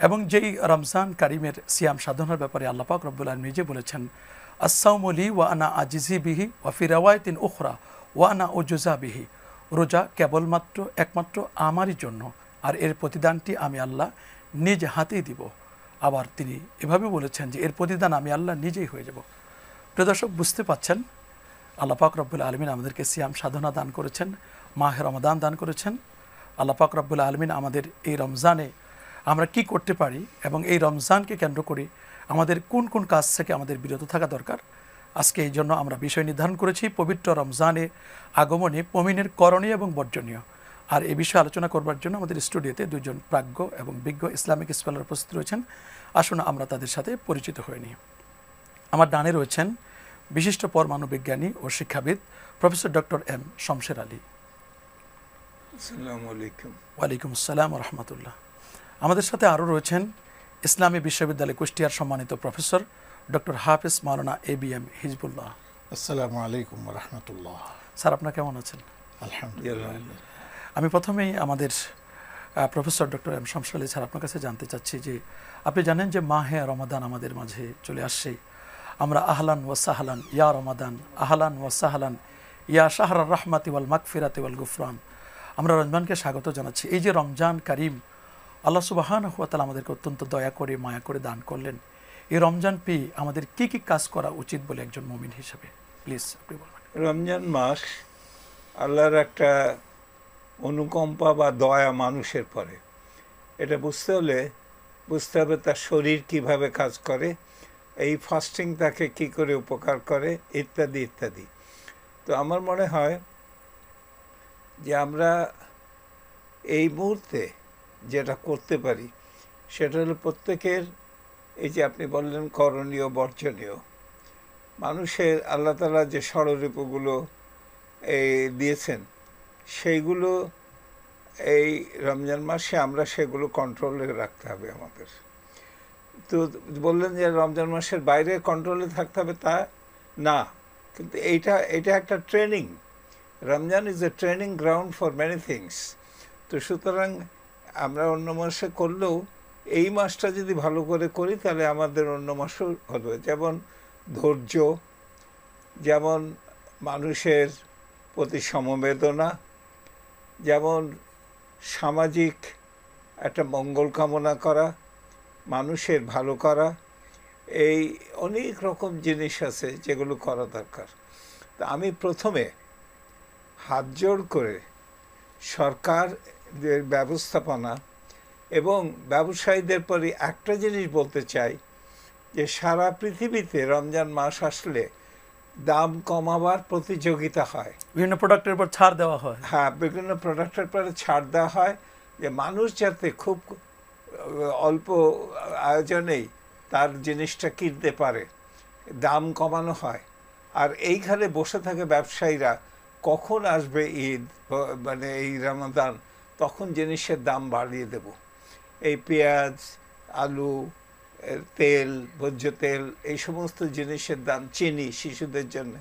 এবং যেই রমজান কারিমের সিয়াম সাধনার ব্যাপারে আল্লাহ পাক রব্বুল আলামিন নিজে বলেছেন, আসসাউমু লি ওয়া আনা আজিজি বিহি ওয়া ফি রাওয়ায়াতিন উখরা ওয়া আনা উজজা বিহি। রোজা কেবলমাত্র একমাত্র আমারই জন্য, আর এর প্রতিদানটি আমি আল্লাহ নিজ হাতেই দিব। আবার তিনি এভাবে বলেছেন যে এর প্রতিদান আমি আল্লাহ নিজেই হয়ে যাব। প্রিয় দর্শক, বুঝতে পাচ্ছেন আল্লাহ পাক রব্বুল আলামিন আমাদেরকে সিয়াম সাধনা দান করেছেন, মাহে রমাদান দান করেছেন। আল্লাহ পাক রব্বুল আলামিন আমাদের এই রমজানে আমরা কি করতে পারি এবং এই রমজানকে কেন্দ্র করে আমাদের কোন কোন কাজ থেকে আমাদের বিরত থাকা দরকার, আজকে এই জন্য আমরা বিষয় নির্ধারণ করেছি পবিত্র রমজানে আগমনে মুমিনের করণীয় এবং বর্জনীয়। আর এই বিষয়ে আলোচনা করবার জন্য আমাদের স্টুডিওতে দুজন প্রাজ্ঞ এবং বিজ্ঞ ইসলামিক স্কলার উপস্থিত রয়েছেন। আসুন আমরা তাদের সাথে পরিচিত হয়ে নিই। আমার ডানে রয়েছেন বিশিষ্ট পরমাণু বিজ্ঞানী ও শিক্ষাবিদ professor doctor M Shamsher Ali. আসসালামু আলাইকুম। ওয়ালাইকুম আসসালাম ওয়া রাহমাতুল্লাহ। আমাদের সাথে আরও রয়েছেন ইসলামী বিশ্ববিদ্যালয় কুষ্টিয়ার সম্মানিত প্রফেসর ডক্টর হাফেজ মাওলানা এবিএম হিজবুল্লাহ। আসসালামু আলাইকুম ওয়া রাহমাতুল্লাহ। স্যার, আপনার কেমন আছেন? আলহামদুলিল্লাহ। আমি প্রথমেই আমাদের professor doctor M Shamsher Ali sir আপনার কাছে জানতে চাচ্ছি যে আপনি জানেন যে মাহে রমাদান আমাদের মাঝে চলে আসছে। আমরা আহলান ওয়া সাহলান ইয়া রমাদান, আহলান ওয়া সাহলান ইয়া শাহরার রাহমাতি ওয়াল মাগফিরাতি ওয়াল গুফরান, আমরা রমজানকে স্বাগত জানাচ্ছি। এই যে রমজান কারিম আল্লাহ সুবহানাহু ওয়া তাআলা আমাদেরকে অত্যন্ত দয়া করে মায়া করে দান করলেন, এই রমজান পেয়ে আমাদের কি কি কাজ করা উচিত বলে একজন মুমিন হিসেবে প্লিজ আপনি বলবেন। রমজান মাস আল্লাহর একটা অনুকম্পা বা দয়া মানুষের পরে। এটা বুঝতে হবে তার শরীর কিভাবে কাজ করে, এই ফাস্টিং তাকে কি করে উপকার করে, ইত্যাদি ইত্যাদি। তো আমার মনে হয় যে আমরা এই মুহূর্তে যেটা করতে পারি সেটা হলো প্রত্যেকের, এই যে আপনি বললেন করণীয় বর্জনীয়, মানুষের আল্লাহ তাআলা যে ষড়রিপুগুলো দিয়েছেন সেইগুলো এই রমজান মাসে আমরা সেগুলো কন্ট্রোলে রাখতে হবে আমাদের। তো বললেন যে রমজান মাসের বাইরে কন্ট্রোলে থাকতে হবে, তা না, কিন্তু এটা একটা training. Ramzan is a training ground for many things. তো সুতরাং আমরা অন্য মাসে করলেও এই মাসটা যদি ভালো করে করি তাহলে আমাদের অন্য মাসও হবে। যেমন ধৈর্য, যেমন মানুষের প্রতি সমবেদনা, যেমন সামাজিক একটা মঙ্গল কামনা করা, মানুষের ভালো করা, এই অনেক রকম জিনিস আছে যেগুলো করা দরকার। তা আমি প্রথমে হাত জোড় করে সরকারের ব্যবস্থাপনা এবং ব্যবসায়ীদের পরে একটা জিনিস বলতে চাই যে সারা পৃথিবীতে রমজান মাস আসলে দাম কমাবার প্রতিযোগিতা হয়, বিভিন্ন প্রোডাক্টের উপর ছাড় দেওয়া হয়। হ্যাঁ, বিভিন্ন প্রোডাক্টের পরে ছাড় দেওয়া হয় যে মানুষ যাতে খুব অল্প আয়োজনেই তার জিনিসটা কিনতে পারে, দাম কমানো হয়। আর এইখানে বসে থাকে ব্যবসায়ীরা, কখন আসবে ঈদ, মানে এই রমাদান, তখন জিনিসের দাম বাড়িয়ে দেব। এই পেঁয়াজ, আলু, তেল, ভোজ্য তেল, এই সমস্ত জিনিসের দাম, চিনি শিশুদের জন্য